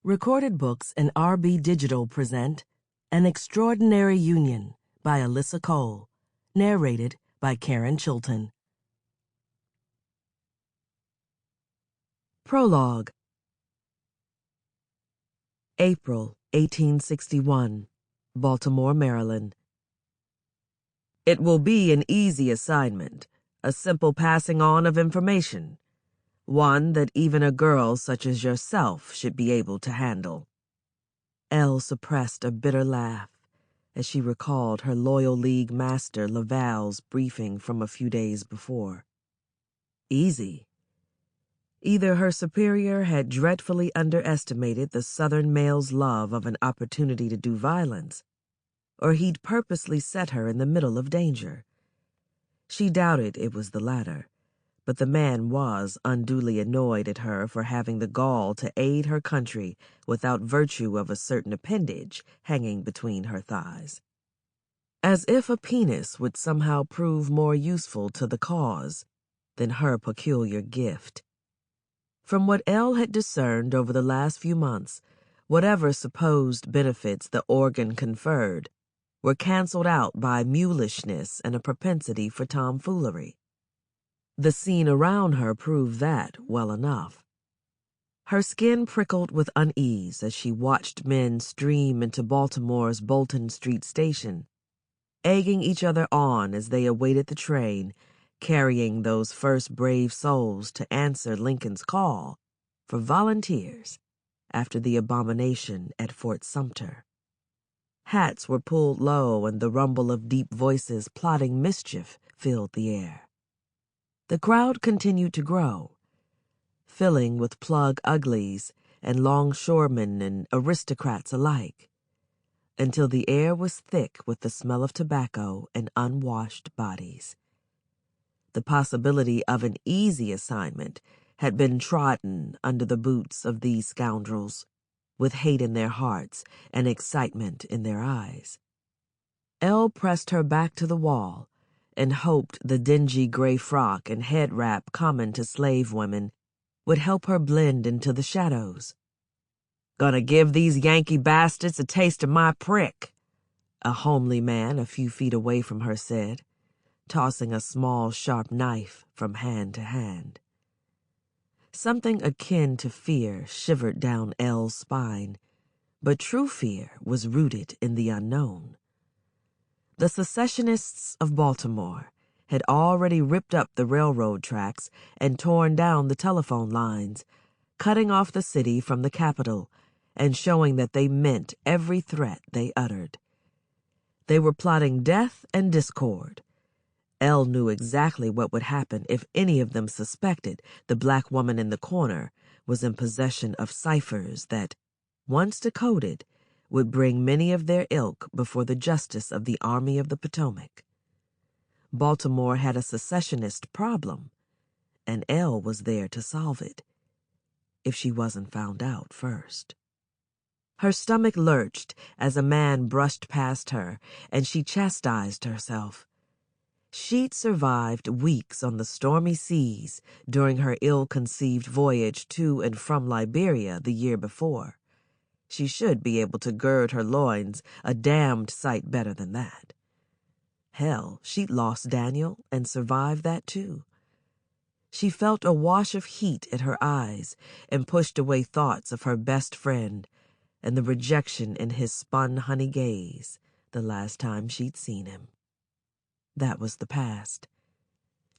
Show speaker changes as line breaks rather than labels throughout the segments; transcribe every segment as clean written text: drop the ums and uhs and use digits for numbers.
Recorded Books and RB Digital present An Extraordinary Union by Alyssa Cole, narrated by Chilton. Prologue. April 1861, Baltimore, Maryland. It will be an easy assignment, a simple passing on of information, one that even a girl such as yourself should be able to handle. Elle suppressed a bitter laugh as she recalled her loyal League master Laval's briefing from a few days before. Easy. Either her superior had dreadfully underestimated the Southern male's love of an opportunity to do violence, or he'd purposely set her in the middle of danger. She doubted it was the latter, but the man was unduly annoyed at her for having the gall to aid her country without virtue of a certain appendage hanging between her thighs. As if a penis would somehow prove more useful to the cause than her peculiar gift. From what Elle had discerned over the last few months, whatever supposed benefits the organ conferred were canceled out by mulishness and a propensity for tomfoolery. The scene around her proved that well enough. Her skin prickled with unease as she watched men stream into Baltimore's Bolton Street station, egging each other on as they awaited the train, carrying those first brave souls to answer Lincoln's call for volunteers after the abomination at Fort Sumter. Hats were pulled low and the rumble of deep voices plotting mischief filled the air. The crowd continued to grow, filling with plug uglies and longshoremen and aristocrats alike, until the air was thick with the smell of tobacco and unwashed bodies. The possibility of an easy assignment had been trodden under the boots of these scoundrels, with hate in their hearts and excitement in their eyes. Elle pressed her back to the wall and hoped the dingy gray frock and head wrap common to slave women would help her blend into the shadows. "Gonna give these Yankee bastards a taste of my prick," a homely man a few feet away from her said, tossing a small, sharp knife from hand to hand. Something akin to fear shivered down Elle's spine, but true fear was rooted in the unknown. The secessionists of Baltimore had already ripped up the railroad tracks and torn down the telephone lines, cutting off the city from the capital and showing that they meant every threat they uttered. They were plotting death and discord. Elle knew exactly what would happen if any of them suspected the black woman in the corner was in possession of ciphers that, once decoded, would bring many of their ilk before the justice of the Army of the Potomac. Baltimore had a secessionist problem, and Elle was there to solve it, if she wasn't found out first. Her stomach lurched as a man brushed past her, and she chastised herself. She'd survived weeks on the stormy seas during her ill-conceived voyage to and from Liberia the year before. She should be able to gird her loins a damned sight better than that. Hell, she'd lost Daniel and survived that too. She felt a wash of heat at her eyes and pushed away thoughts of her best friend and the rejection in his spun honey gaze the last time she'd seen him. That was the past.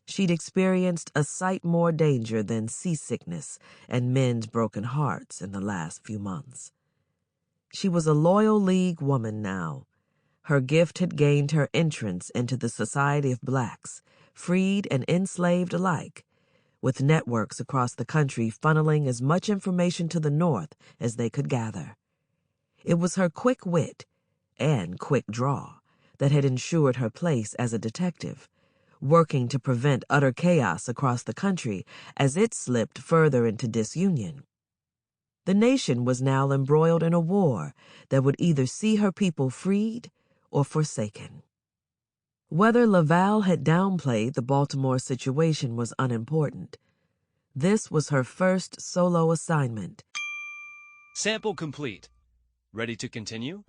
She'd experienced a sight more danger than seasickness and men's broken hearts in the last few months. She was a loyal League woman now. Her gift had gained her entrance into the society of blacks, freed and enslaved alike, with networks across the country funneling as much information to the North as they could gather. It was her quick wit and quick draw that had ensured her place as a detective, working to prevent utter chaos across the country as it slipped further into disunion. The nation was now embroiled in a war that would either see her people freed or forsaken. Whether Laval had downplayed the Baltimore situation was unimportant. This was her first solo assignment,
Sample complete. Ready to continue?